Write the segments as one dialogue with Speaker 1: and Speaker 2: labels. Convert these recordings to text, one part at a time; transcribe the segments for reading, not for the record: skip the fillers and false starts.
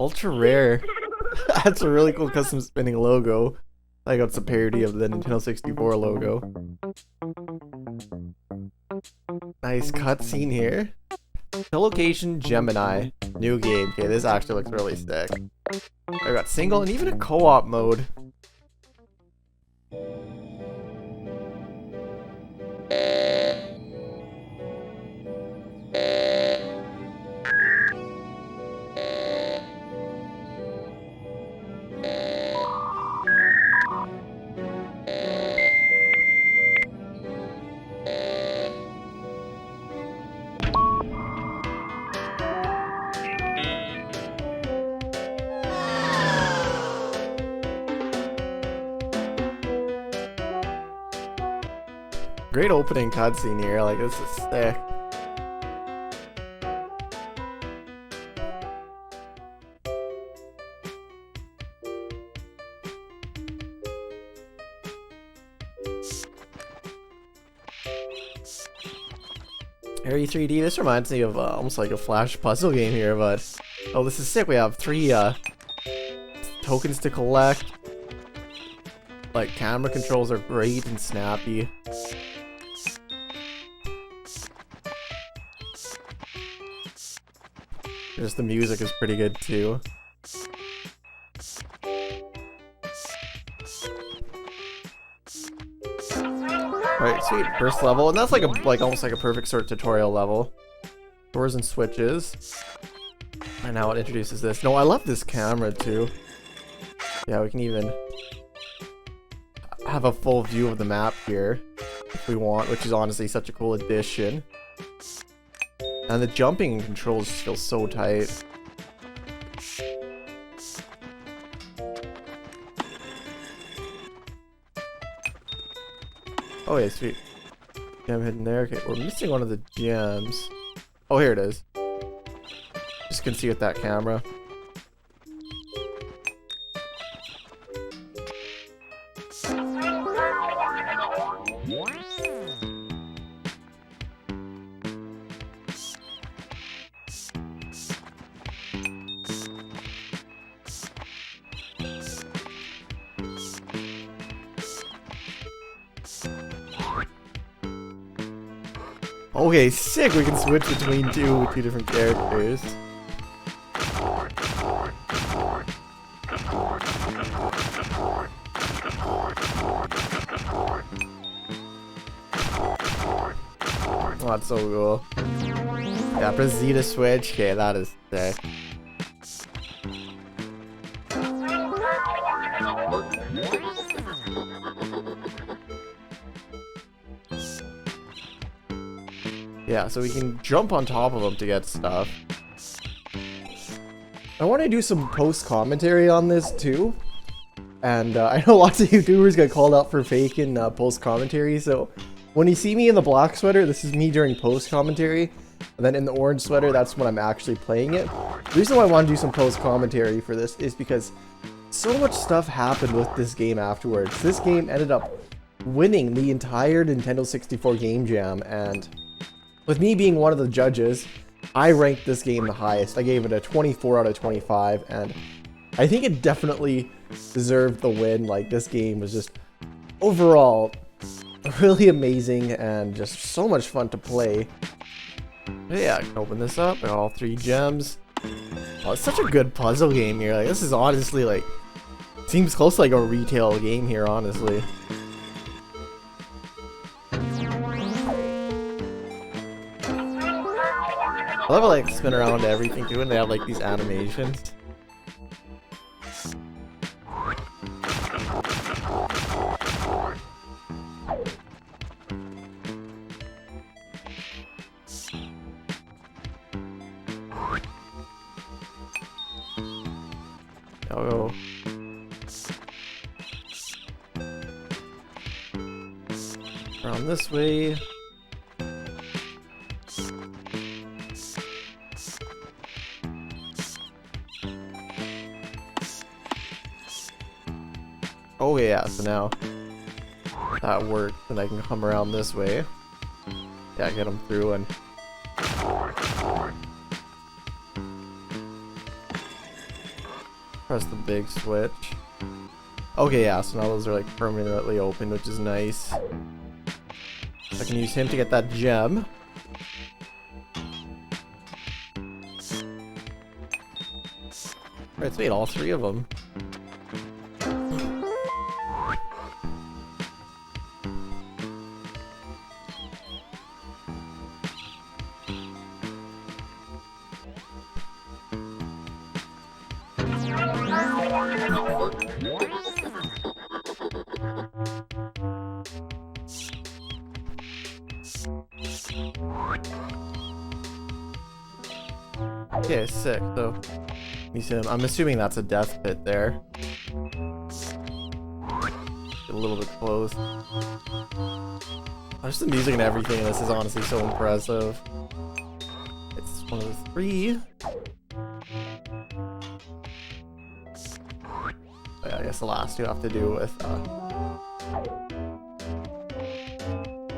Speaker 1: Ultra rare. That's a really cool custom spinning logo. I got some parody of the Nintendo 64 logo. Nice cutscene here. Telocation Gemini. New game. Okay, this actually looks really sick. I got single and even a co-op mode. Great opening cutscene here, like this is sick. Airy 3D, this reminds me of almost like a Flash puzzle game here, but oh, this is sick. We have 3 tokens to collect. Like, camera controls are great and snappy. Just the music is pretty good too. Alright, sweet. First level, and that's like almost like a perfect sort of tutorial level. Doors and switches. And now it introduces this. No, I love this camera too. Yeah, we can even have a full view of the map here if we want, which is honestly such a cool addition. And the jumping controls just feel so tight. Oh yeah, sweet. Gem hidden there. Okay, we're missing one of the gems. Oh, here it is. Just can see with that camera. Okay, sick! We can switch between two different characters. Oh, that's so cool. Yeah, press Z to switch. Okay, that is sick. Yeah, so we can jump on top of them to get stuff. I want to do some post-commentary on this too. And I know lots of YouTubers get called out for faking post-commentary, so when you see me in the black sweater, this is me during post-commentary. And then in the orange sweater, that's when I'm actually playing it. The reason why I want to do some post-commentary for this is because so much stuff happened with this game afterwards. This game ended up winning the entire Nintendo 64 Game Jam, and with me being one of the judges, I ranked this game the highest. I gave it a 24 out of 25, and I think it definitely deserved the win. Like, this game was just overall really amazing and just so much fun to play. But yeah, I can open this up. I got all 3 gems. Oh, it's such a good puzzle game here. Like, this is honestly like, seems close to like a retail game here, honestly. I love how like spin around everything too, and they have like these animations. I'll go around this way. Oh yeah, so now that worked, and I can come around this way. Yeah, get them through and... Press the big switch. Okay, yeah, so now those are like permanently open, which is nice. I can use him to get that gem. Alright, sweet, all 3 of them. Okay, sick. So, I'm assuming that's a death pit there. A little bit close. Just the music and everything in this is honestly so impressive. It's one of the 3. Oh, yeah, I guess the last 2 have to do with.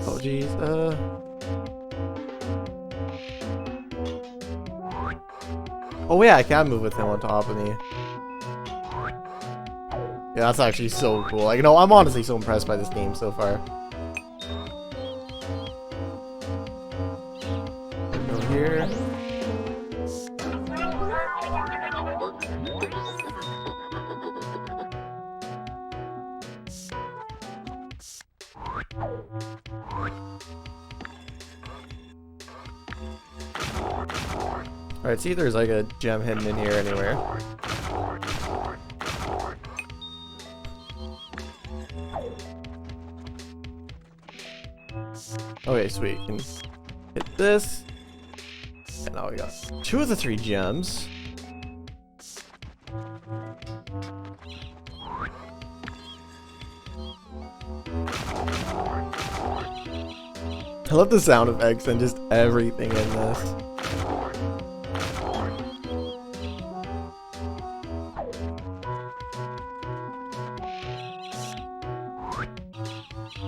Speaker 1: Oh geez. Oh yeah, I can move with him on top of me. Yeah, that's actually so cool. Like, no, I'm honestly so impressed by this game so far. Go here. Alright, see, there's like a gem hidden in here anywhere. Okay, sweet. Can hit this. And now we got 2 of the 3 gems. I love the sound effects and just everything in this.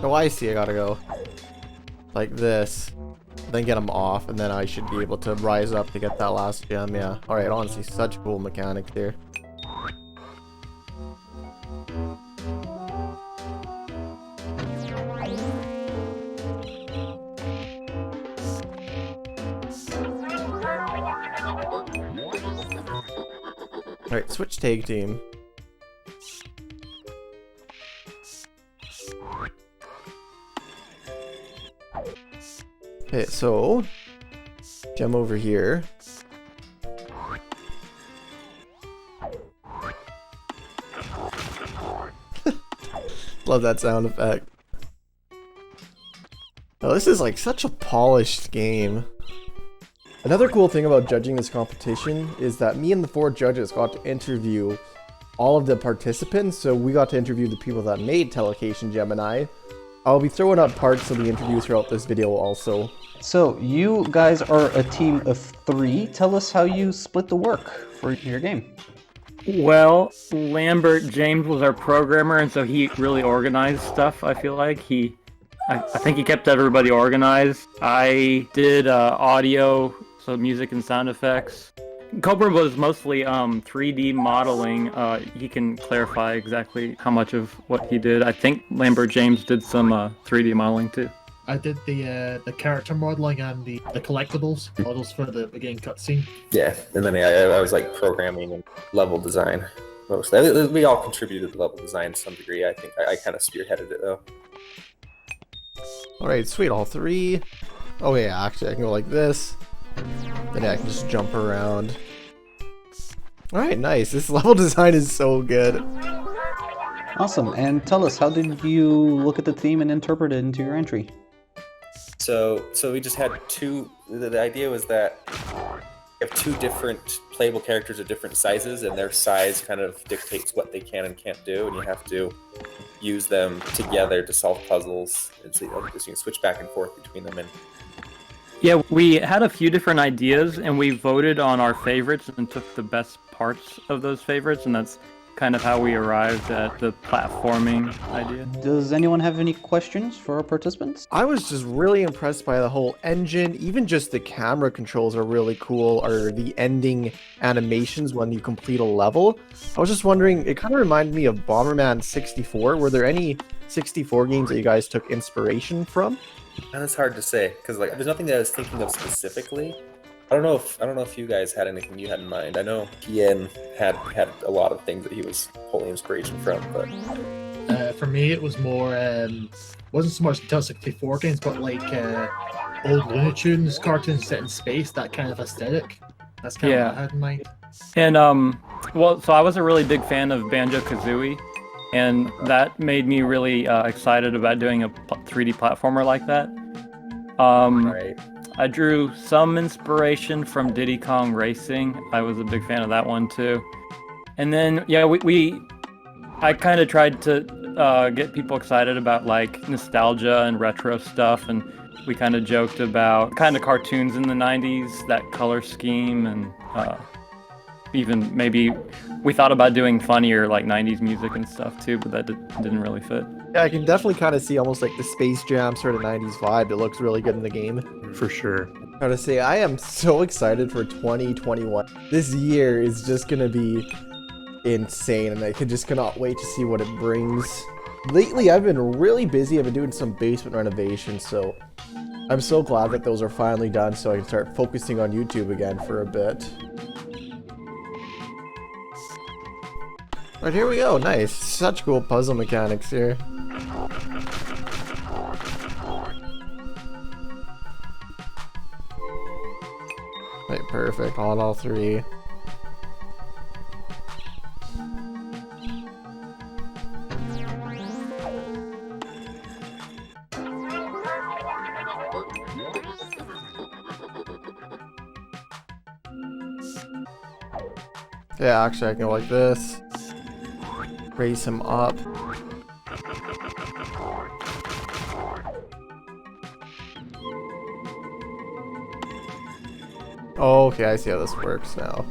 Speaker 1: Oh, I see. I gotta go like this, then get them off, and then I should be able to rise up to get that last gem. Yeah. All right. Honestly, such cool mechanics here. All right. Switch tag team. Okay, so gem over here. Love that sound effect. Oh, this is like such a polished game. Another cool thing about judging this competition is that me and the 4 judges got to interview all of the participants, so we got to interview the people that made Telocation Gemini. I'll be throwing up parts of the interview throughout this video also.
Speaker 2: So you guys are a team of 3. Tell us how you split the work for your game.
Speaker 3: Well, Lambert James was our programmer, and so he really organized stuff. I feel like I think he kept everybody organized. I did audio, so music and sound effects. Cobra was mostly 3D modeling. He can clarify exactly how much of what he did. I think Lambert James did some 3D modeling too.
Speaker 4: I did the character modeling and the collectibles models for the game cutscene.
Speaker 5: Yeah, and then I was like programming and level design mostly. We all contributed to level design to some degree. I think I kind of spearheaded it though.
Speaker 1: All right, sweet, all 3. Oh yeah, actually I can go like this. Then I can just jump around. All right, nice. This level design is so good.
Speaker 2: Awesome. And tell us, how did you look at the theme and interpret it into your entry?
Speaker 5: So we just had 2. The idea was that you have 2 different playable characters of different sizes, and their size kind of dictates what they can and can't do, and you have to use them together to solve puzzles. And so you can switch back and forth between them. And
Speaker 3: Yeah, we had a few different ideas, and we voted on our favorites and took the best parts of those favorites, and that's kind of how we arrived at the platforming idea.
Speaker 2: Does anyone have any questions for our participants?
Speaker 1: I was just really impressed by the whole engine. Even just the camera controls are really cool, or the ending animations when you complete a level. I was just wondering, it kind of reminded me of Bomberman 64. Were there any 64 games that you guys took inspiration from?
Speaker 5: And it's hard to say because like there's nothing that I was thinking of specifically. I don't know if you guys had anything you had in mind. I know Ian had a lot of things that he was pulling inspiration from, but
Speaker 4: For me, it was more wasn't so much Nintendo 64 games, but like old Looney Tunes cartoons set in space. That kind of aesthetic. That's kind of what I had in mind.
Speaker 3: And well, so I was a really big fan of Banjo-Kazooie, and that made me really excited about doing a 3D platformer like that.
Speaker 5: right.
Speaker 3: I drew some inspiration from Diddy Kong Racing. I was a big fan of that one too. And then, yeah, I kind of tried to get people excited about like nostalgia and retro stuff, and we kind of joked about kind of cartoons in the 90s, that color scheme, and even maybe we thought about doing funnier like 90s music and stuff too, but that didn't really fit.
Speaker 1: Yeah, I can definitely kind of see almost like the Space Jam sort of 90s vibe. It looks really good in the game.
Speaker 6: For sure.
Speaker 1: I gotta say, I am so excited for 2021. This year is just gonna be insane, and I just cannot wait to see what it brings. Lately, I've been really busy. I've been doing some basement renovations, so I'm so glad that those are finally done so I can start focusing on YouTube again for a bit. Right, here we go. Nice. Such cool puzzle mechanics here. Right, perfect. On all three. Yeah, actually I can go like this. Raise him up. Oh, okay, I see how this works now.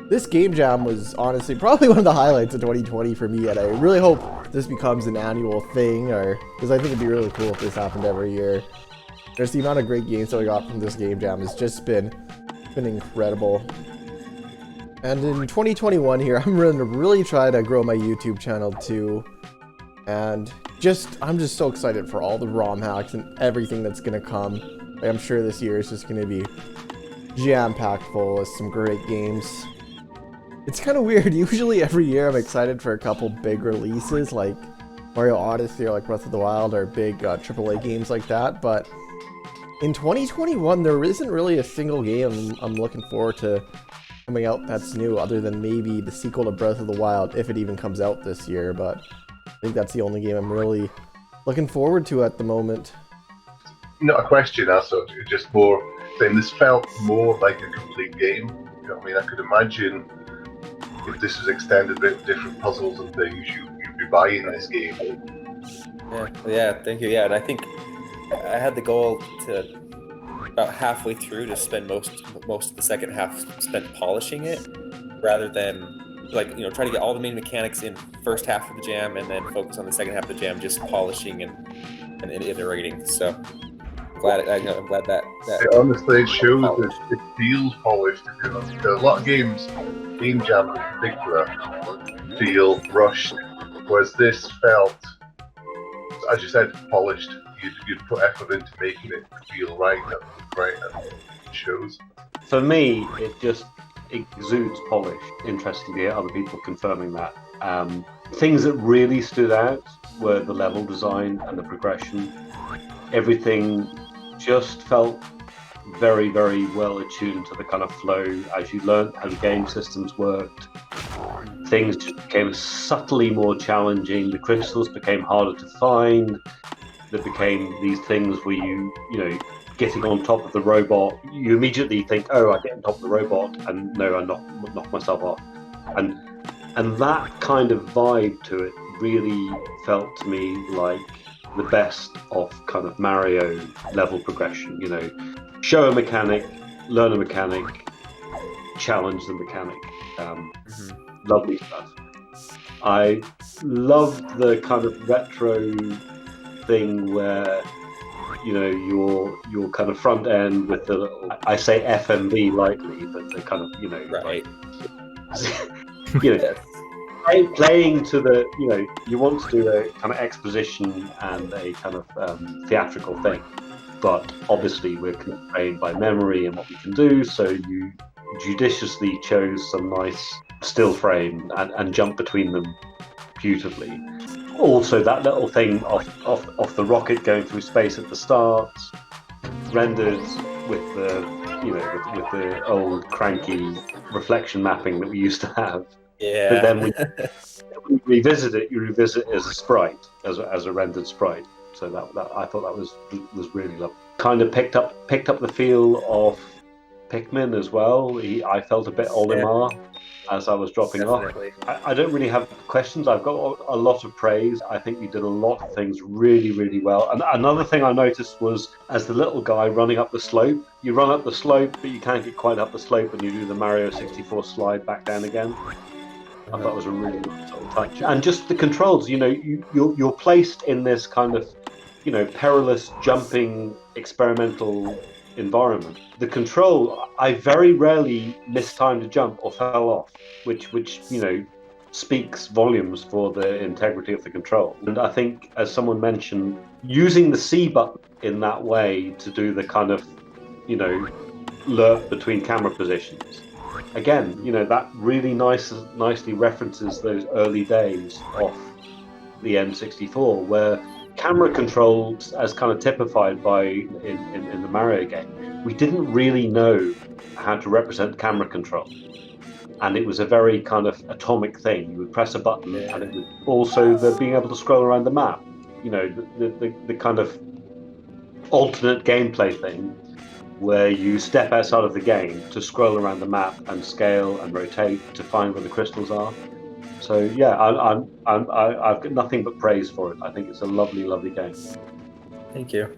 Speaker 1: This game jam was honestly probably one of the highlights of 2020 for me, and I really hope this becomes an annual thing, or because I think it'd be really cool if this happened every year. There's the amount of great games that I got from this game jam has just been incredible. And in 2021 here, I'm going to really try to grow my YouTube channel too. And I'm just so excited for all the ROM hacks and everything that's going to come. I'm sure this year is just going to be jam-packed full of some great games. It's kind of weird. Usually every year I'm excited for a couple big releases like Mario Odyssey or like Breath of the Wild or big AAA games like that. But in 2021, there isn't really a single game I'm looking forward to coming out that's new, other than maybe the sequel to Breath of the Wild, if it even comes out this year. But I think that's the only game I'm really looking forward to at the moment.
Speaker 7: Not a question as such, it's just more saying this felt more like a complete game. You know what I mean? I could imagine if this was extended with different puzzles and things, you'd be buying this game.
Speaker 5: Yeah, thank you. Yeah, and I think I had the goal to about halfway through to spend most of the second half spent polishing it, rather than like try to get all the main mechanics in first half of the jam and then focus on the second half of the jam just polishing and iterating. So I'm glad that
Speaker 7: honestly it shows that it feels polished. There are a lot of games, Game Jam in particular, feel rushed, whereas this felt, as you said, polished. You'd put effort into making it feel right and it shows.
Speaker 6: For me, it just exudes polish. Interesting to hear other people confirming that. Things that really stood out were the level design and the progression. Everything just felt very, very well attuned to the kind of flow as you learned how the game systems worked. Things just became subtly more challenging. The crystals became harder to find. There became these things where you getting on top of the robot, you immediately think, oh, I get on top of the robot, and no, I knock myself off. And that kind of vibe to it really felt to me like the best of kind of Mario level progression. Show a mechanic, learn a mechanic, challenge the mechanic. Lovely stuff. I loved the kind of retro thing where, you know, your kind of front end with the little, I say FMV lightly, but the kind of, you know,
Speaker 5: Right.
Speaker 6: you know, playing to the, you know, you want to do a kind of exposition and a kind of theatrical thing, but obviously we're constrained by memory and what we can do, so you judiciously chose some nice still frame and jump between them beautifully. Also, that little thing off the rocket going through space at the start, rendered with the, you know, with the old cranky reflection mapping that we used to have.
Speaker 5: Yeah.
Speaker 6: But then when you revisit it, you revisit it as a sprite, as a rendered sprite. So that I thought that was really lovely. Kind of picked up the feel of Pikmin as well. I felt a bit Olimar as I was dropping
Speaker 5: Definitely.
Speaker 6: off. I don't really have questions. I've got a lot of praise. I think you did a lot of things really, really well. And another thing I noticed was, as the little guy running up the slope, you run up the slope, but you can't get quite up the slope when you do the Mario 64 slide back down again. I thought it was a really nice little touch. And just the controls, you know, you're placed in this kind of, you know, perilous jumping experimental environment. The control, I very rarely mistimed a jump or fell off, which you know, speaks volumes for the integrity of the control. And I think, as someone mentioned, using the C button in that way to do the kind of, you know, lerp between camera positions. Again, you know, that really nicely references those early days of the N64, where camera controls, as kind of typified by in the Mario game, we didn't really know how to represent camera control, and it was a very kind of atomic thing. You would press a button, and it would also the being able to scroll around the map. You know, the kind of alternate gameplay thing, where you step outside of the game to scroll around the map and scale and rotate to find where the crystals are. So yeah, I've got nothing but praise for it. I think it's a lovely, lovely game.
Speaker 5: Thank you.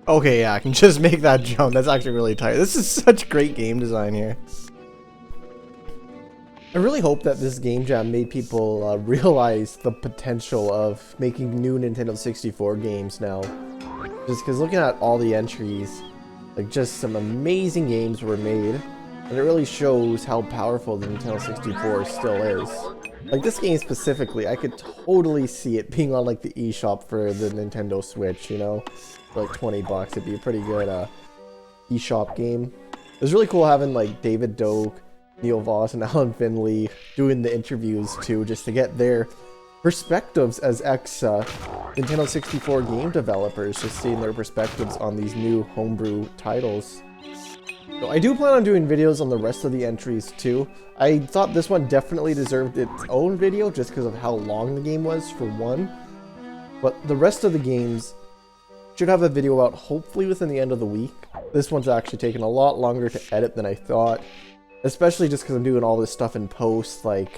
Speaker 1: Okay, yeah, I can just make that jump. That's actually really tight. This is such great game design here. I really hope that this Game Jam made people realize the potential of making new Nintendo 64 games now. Just because looking at all the entries, like, just some amazing games were made, and it really shows how powerful the Nintendo 64 still is. Like, this game specifically, I could totally see it being on, like, the eShop for the Nintendo Switch, you know? For like 20 bucks, it'd be a pretty good eShop game. It was really cool having, like, David Doak, Neil Voss, and Alan Finley doing the interviews too, just to get their perspectives as Nintendo 64 game developers, just seeing their perspectives on these new homebrew titles. So I do plan on doing videos on the rest of the entries too. I thought this one definitely deserved its own video just because of how long the game was, for one. But the rest of the games should have a video out hopefully within the end of the week. This one's actually taken a lot longer to edit than I thought. Especially just because I'm doing all this stuff in post, like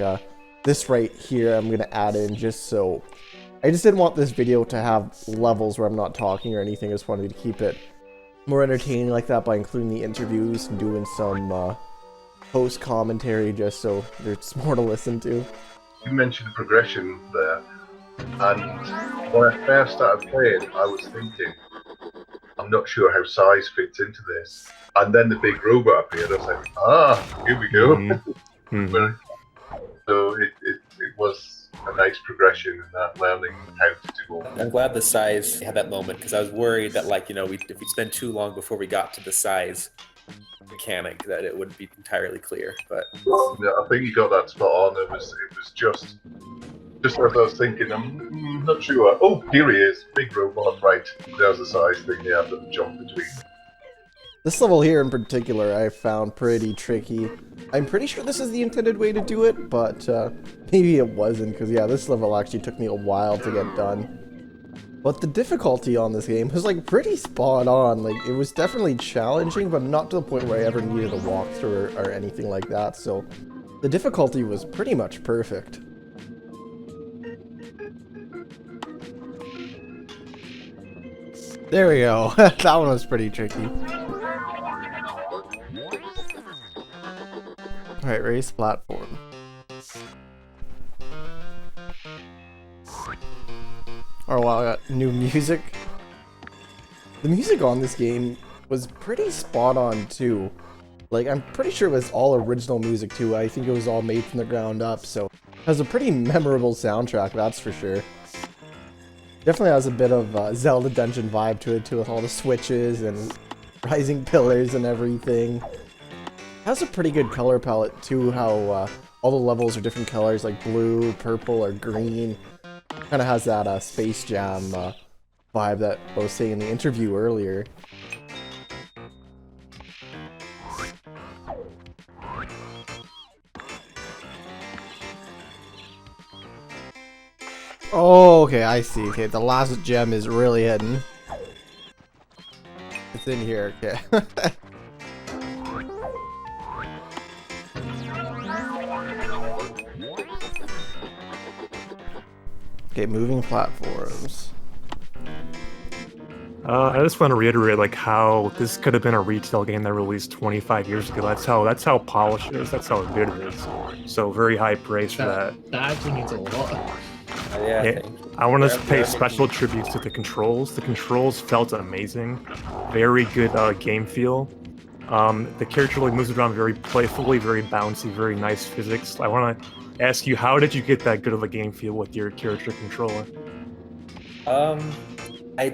Speaker 1: this right here I'm going to add in just so... I just didn't want this video to have levels where I'm not talking or anything. I just wanted to keep it more entertaining like that by including the interviews and doing some post commentary just so there's more to listen to.
Speaker 7: You mentioned the progression there, and when I first started playing, I was thinking, I'm not sure how size fits into this. And then the big robot appeared. I was like, here we go.
Speaker 1: Mm-hmm.
Speaker 7: So it was a nice progression in that, learning how to do all.
Speaker 5: I'm glad the size had that moment, because I was worried that, like, you know, if we spend too long before we got to the size mechanic, that it wouldn't be entirely clear. But
Speaker 7: yeah, I think you got that spot on. It was just as I was thinking, I'm not sure. Oh, here he is, big robot, right? There's the size thing they have to jump between.
Speaker 1: This level here in particular I found pretty tricky. I'm pretty sure this is the intended way to do it, but maybe it wasn't, because yeah, this level actually took me a while to get done. But the difficulty on this game was like pretty spot on. Like, it was definitely challenging, but not to the point where I ever needed a walkthrough or anything like that, so The difficulty was pretty much perfect. There we go. That one was pretty tricky. Alright, race platform. Oh wow, I got new music. The music on this game was pretty spot on too. Like, I'm pretty sure it was all original music too. I think it was all made from the ground up, so it has a pretty memorable soundtrack, that's for sure. Definitely has a bit of Zelda Dungeon vibe to it too, with all the switches and rising pillars and everything. Has a pretty good color palette too, how all the levels are different colors, like blue, purple, or green. Kind of has that Space Jam vibe that I was saying in the interview earlier. Oh, okay, I see. Okay, the last gem is really hidden. It's in here, okay. Okay, moving platforms.
Speaker 8: I just want to reiterate like how this could have been a retail game that released 25 years ago. That's how polished it is. That's how good it is. So very high praise for that.
Speaker 4: That actually means a lot.
Speaker 5: Yeah.
Speaker 8: I want to pay special tributes to the controls. The controls felt amazing. Very good game feel. The character like moves around very playfully, very bouncy, very nice physics. I want to ask you, how did you get that good of a game feel with your character controller?
Speaker 5: I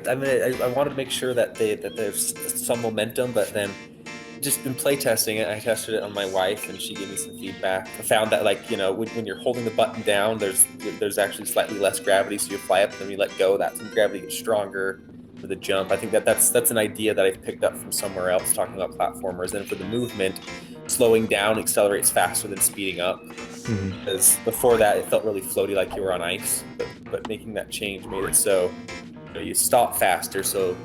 Speaker 5: wanted to make sure that there's some momentum, but then just in playtesting it, I tested it on my wife, and she gave me some feedback. I found that, like, you know, when you're holding the button down, there's actually slightly less gravity, so you fly up, and then you let go. That's when gravity gets stronger for the jump. I think that's an idea that I've picked up from somewhere else, talking about platformers. And for the movement, slowing down accelerates faster than speeding up. Because before that, it felt really floaty, like you were on ice. But making that change made it so you stop faster, so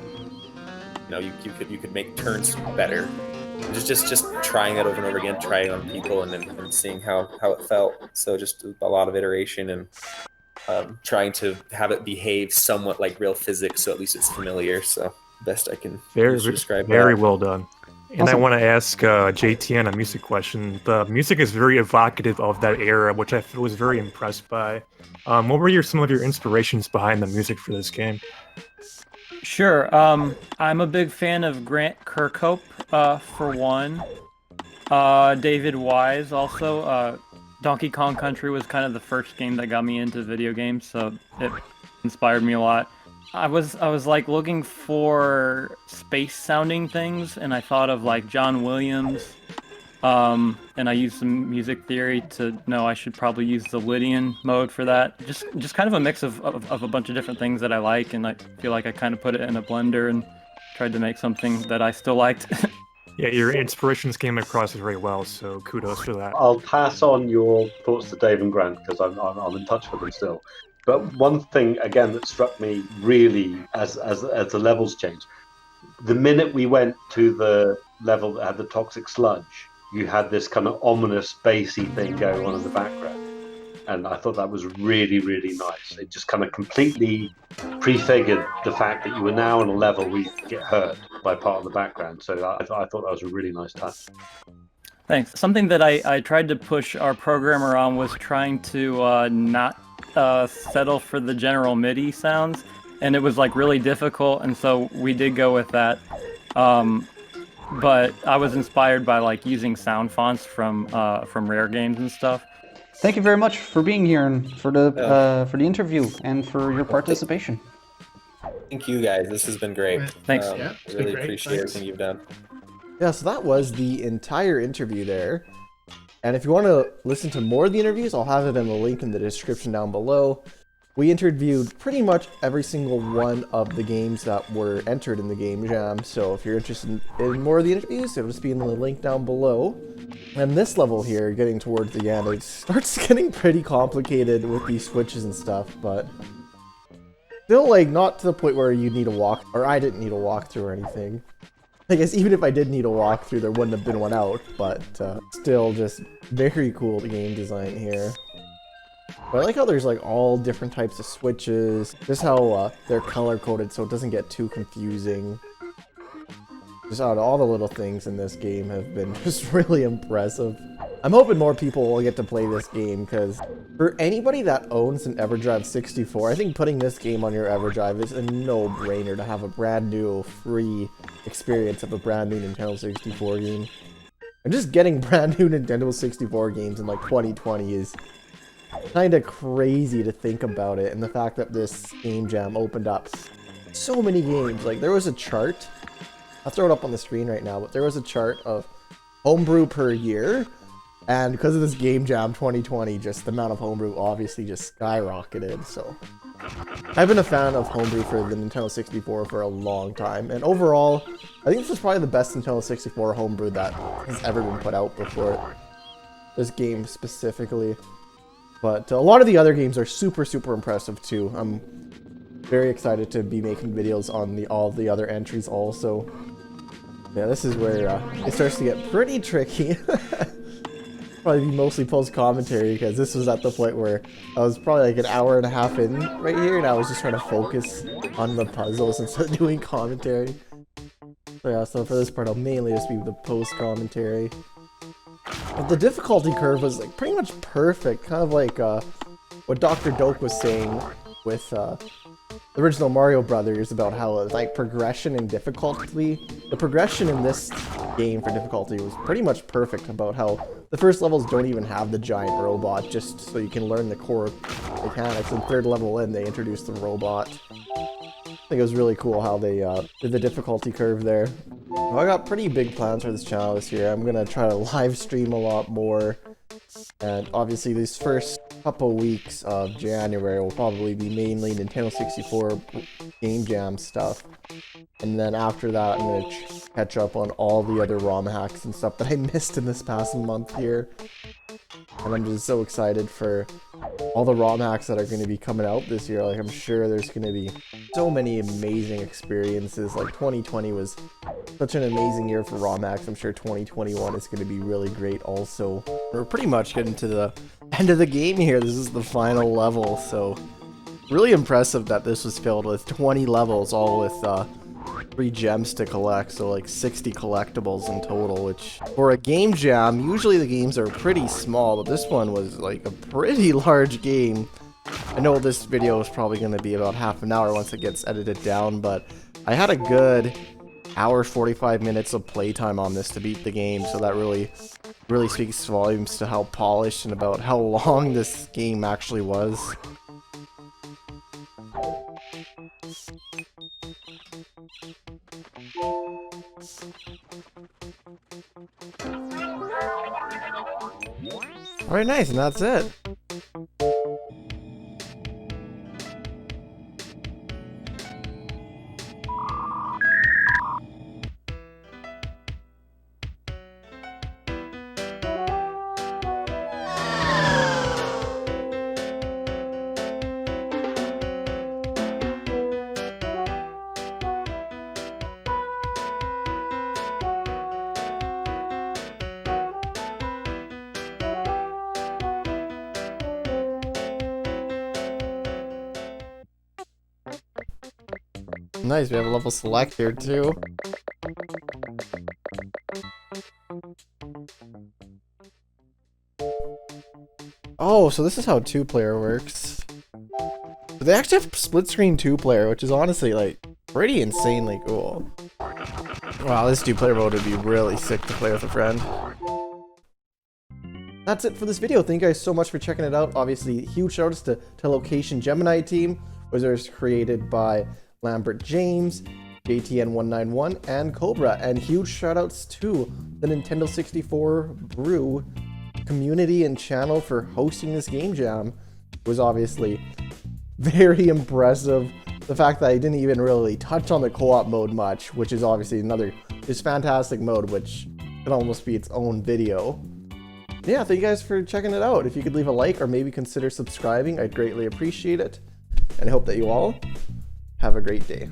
Speaker 5: you could make turns better. Just trying that over and over again, trying on people, and seeing how it felt. So just a lot of iteration and trying to have it behave somewhat like real physics, so at least it's familiar. So best I can describe.
Speaker 8: Very well done. And I want to ask JTN a music question. The music is very evocative of that era, which I was very impressed by. What were some of your inspirations behind the music for this game?
Speaker 3: Sure. I'm a big fan of Grant Kirkhope, for one. David Wise also. Donkey Kong Country was kind of the first game that got me into video games, so it inspired me a lot. I was like looking for space sounding things, and I thought of like John Williams, and I used some music theory to know I should probably use the Lydian mode for that. Just kind of a mix of a bunch of different things that I like, and I feel like I kind of put it in a blender and tried to make something that I still liked.
Speaker 8: Yeah, your inspirations came across very well, so kudos for that.
Speaker 6: I'll pass on your thoughts to Dave and Grant because I'm in touch with them still. But one thing again that struck me really as the levels changed, the minute we went to the level that had the toxic sludge, you had this kind of ominous bassy thing going on in the background, and I thought that was really, really nice. It just kind of completely prefigured the fact that you were now on a level where you could get hurt by part of the background. So I thought that was a really nice touch.
Speaker 3: Thanks. Something that I tried to push our programmer on was trying to not settle for the general MIDI sounds, and it was like really difficult, and so we did go with that. But I was inspired by like using sound fonts from Rare Games and stuff.
Speaker 2: Thank you very much for being here and for the interview and for your participation.
Speaker 5: Thank you guys. This has been great.
Speaker 3: Thanks.
Speaker 4: Yeah, it's
Speaker 5: really
Speaker 4: been great.
Speaker 5: appreciate
Speaker 4: Thanks.
Speaker 5: everything you've done.
Speaker 1: Yeah, so that was the entire interview there. And if you want to listen to more of the interviews, I'll have it in the link in the description down below. We interviewed pretty much every single one of the games that were entered in the Game Jam, so if you're interested in more of the interviews, it'll just be in the link down below. And this level here, getting towards the end, it starts getting pretty complicated with these switches and stuff, but still, like, not to the point where you need a walk, or I didn't need a walkthrough or anything. I guess even if I did need a walkthrough, there wouldn't have been one out, but still just very cool game design here. But I like how there's like all different types of switches, just how they're color-coded so it doesn't get too confusing. Just all the little things in this game have been just really impressive. I'm hoping more people will get to play this game, because for anybody that owns an EverDrive 64, I think putting this game on your EverDrive is a no-brainer to have a brand new, free experience of a brand new Nintendo 64 game. And just getting brand new Nintendo 64 games in like 2020 is kind of crazy to think about it, and the fact that this Game Jam opened up so many games. Like, there was a chart, I'll throw it up on the screen right now, but there was a chart of Homebrew per year. And because of this Game Jam 2020, just the amount of Homebrew obviously just skyrocketed, so. I've been a fan of Homebrew for the Nintendo 64 for a long time, and overall, I think this is probably the best Nintendo 64 Homebrew that has ever been put out before. This game specifically. But a lot of the other games are super, super impressive too. I'm very excited to be making videos on all the other entries also. Yeah, this is where it starts to get pretty tricky. Probably be mostly post-commentary, because this was at the point where I was probably like an hour and a half in right here, and I was just trying to focus on the puzzles instead of doing commentary. So yeah, so for this part I'll mainly just be the post-commentary. But the difficulty curve was like pretty much perfect, kind of like what Dr. Doke was saying with the original Mario Brothers about how like progression and difficulty. The progression in this game for difficulty was pretty much perfect, about how the first levels don't even have the giant robot, just so you can learn the core mechanics, and third level in they introduced the robot. I think it was really cool how they did the difficulty curve there. Well, I got pretty big plans for this channel this year. I'm gonna try to live stream a lot more, and obviously these first couple weeks of January will probably be mainly Nintendo 64 Game Jam stuff, and then after that I'm gonna catch up on all the other ROM hacks and stuff that I missed in this past month here. And I'm just so excited for all the ROM hacks that are going to be coming out this year. Like, I'm sure there's going to be so many amazing experiences. Like, 2020 was such an amazing year for ROM hacks. I'm sure 2021 is going to be really great also. We're pretty much getting to the end of the game here. This is the final level, so really impressive that this was filled with 20 levels, all with 3 gems to collect, so like 60 collectibles in total, which for a game jam, usually the games are pretty small, but this one was like a pretty large game. I know this video is probably going to be about half an hour once it gets edited down, but I had a good hour 45 minutes of playtime on this to beat the game, so that really speaks volumes to how polished and about how long this game actually was. Alright, nice, and that's it. Nice, we have a level select here too. Oh, so this is how 2-player works. So they actually have split screen 2-player, which is honestly like pretty insanely cool. Wow, this 2-player mode would be really sick to play with a friend. That's it for this video. Thank you guys so much for checking it out. Obviously, huge shoutouts to Telocation Gemini team, which was created by lambertjamesd, JTN191, and Cobra. And huge shoutouts to the Nintendo 64 Brew community and channel for hosting this game jam. It was obviously very impressive. The fact that I didn't even really touch on the co-op mode much, which is obviously another just fantastic mode, which can almost be its own video. Yeah, thank you guys for checking it out. If you could leave a like or maybe consider subscribing, I'd greatly appreciate it. And I hope that you all have a great day.